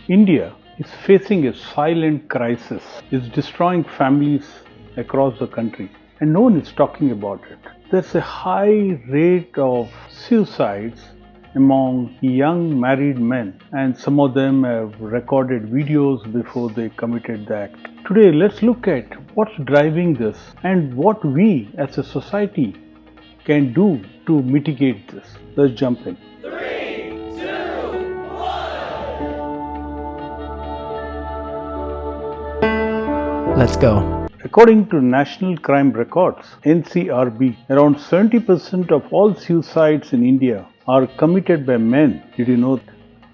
India is facing a silent crisis. It's destroying families across the country, and no one is talking about it. There's a high rate of suicides among young married men, and some of them have recorded videos before they committed the act. Today, let's look at what's driving this and what we as a society can do to mitigate this. Let's jump in. Let's go. According to National Crime Records (NCRB), around 70% of all suicides in India are committed by men. Did you know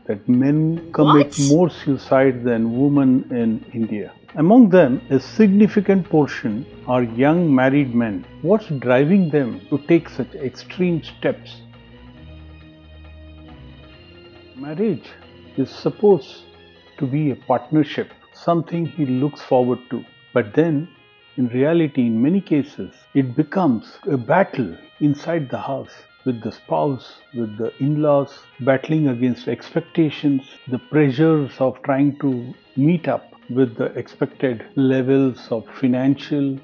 that men commit more suicide than women in India? Among them, a significant portion are young married men. What's driving them to take such extreme steps? Marriage is supposed to be a partnership, something he looks forward to. But then, in reality, in many cases, it becomes a battle inside the house with the spouse, with the in-laws, battling against expectations, the pressures of trying to meet up with the expected levels of financial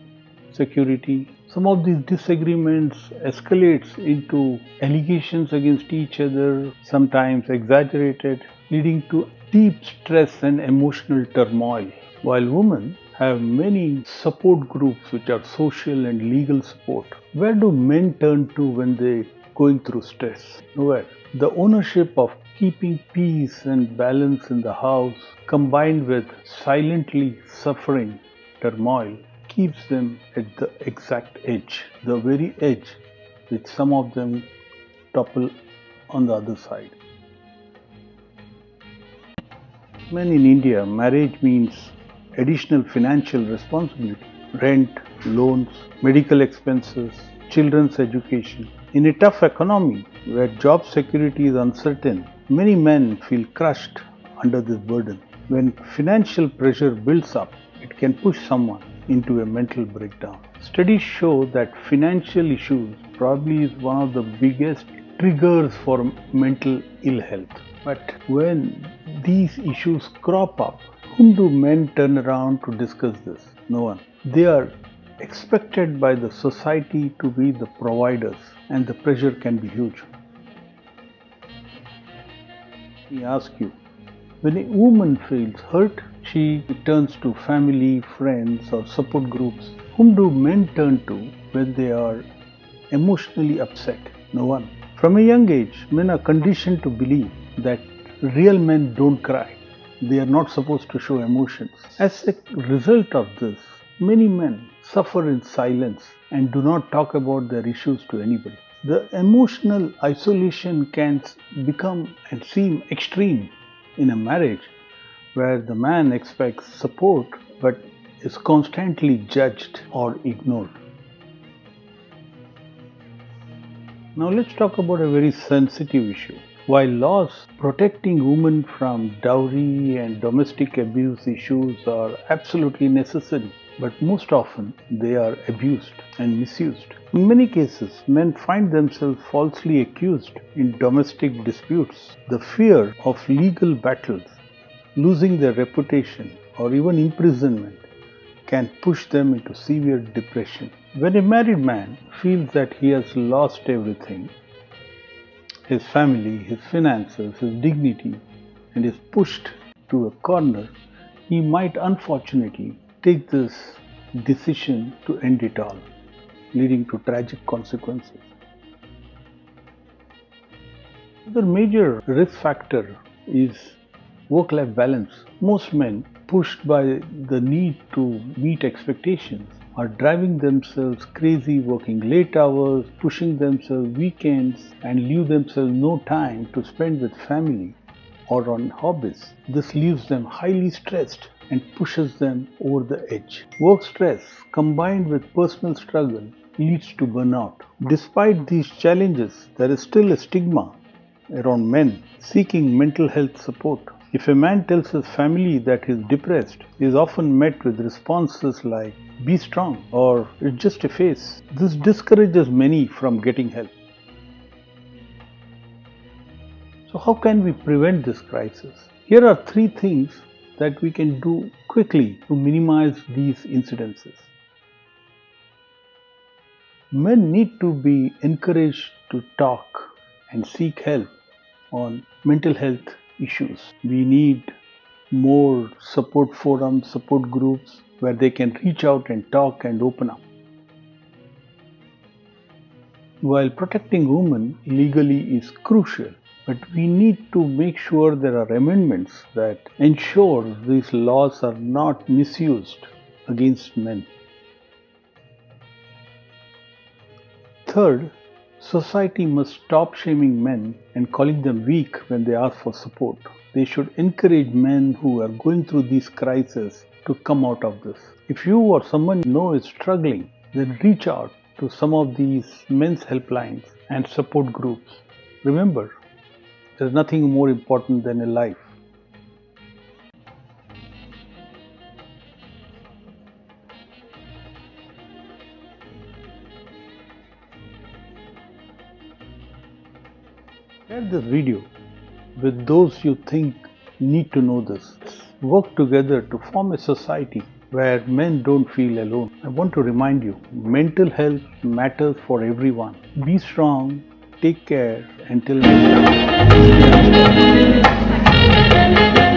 security. Some of these disagreements escalates into allegations against each other, sometimes exaggerated, leading to deep stress and emotional turmoil. While women have many support groups which are social and legal support, where do men turn to when they're going through stress? Nowhere. The ownership of keeping peace and balance in the house, combined with silently suffering turmoil, keeps them at the exact edge, the very edge which some of them topple on the other side. Men in India, marriage means additional financial responsibility, rent, loans, medical expenses, children's education. In a tough economy where job security is uncertain, many men feel crushed under this burden. When financial pressure builds up, it can push someone into a mental breakdown. Studies show that financial issues probably is one of the biggest triggers for mental ill health. But when these issues crop up, whom do men turn around to discuss this? No one. They are expected by the society to be the providers, and the pressure can be huge. Let me ask you, when a woman feels hurt, she turns to family, friends, or support groups. Whom do men turn to when they are emotionally upset? No one. From a young age, men are conditioned to believe that real men don't cry. They are not supposed to show emotions. As a result of this, many men suffer in silence and do not talk about their issues to anybody. The emotional isolation can become and seem extreme in a marriage where the man expects support but is constantly judged or ignored. Now let's talk about a very sensitive issue. While laws protecting women from dowry and domestic abuse issues are absolutely necessary, but most often they are abused and misused. In many cases, men find themselves falsely accused in domestic disputes. The fear of legal battles, losing their reputation, or even imprisonment can push them into severe depression. When a married man feels that he has lost everything, his family, his finances, his dignity, and is pushed to a corner, he might unfortunately take this decision to end it all, leading to tragic consequences. Another major risk factor is work-life balance. Most men, pushed by the need to meet expectations, are driving themselves crazy, working late hours, pushing themselves weekends, and leave themselves no time to spend with family or on hobbies. This leaves them highly stressed and pushes them over the edge. Work stress combined with personal struggle leads to burnout. Despite these challenges, there is still a stigma around men seeking mental health support. If a man tells his family that he is depressed, he is often met with responses like, "Be strong," or "It's just a phase." This discourages many from getting help. So, how can we prevent this crisis? Here are three things that we can do quickly to minimize these incidences. Men need to be encouraged to talk and seek help on mental health issues. We need more support forums, support groups where they can reach out and talk and open up. While protecting women legally is crucial, but we need to make sure there are amendments that ensure these laws are not misused against men. Third, society must stop shaming men and calling them weak when they ask for support. They should encourage men who are going through these crises to come out of this. If you or someone you know is struggling, then reach out to some of these men's helplines and support groups. Remember, there's nothing more important than a life. Share this video with those you think need to know this. Work together to form a society where men don't feel alone. I want to remind you, mental health matters for everyone. Be strong, take care, until next time.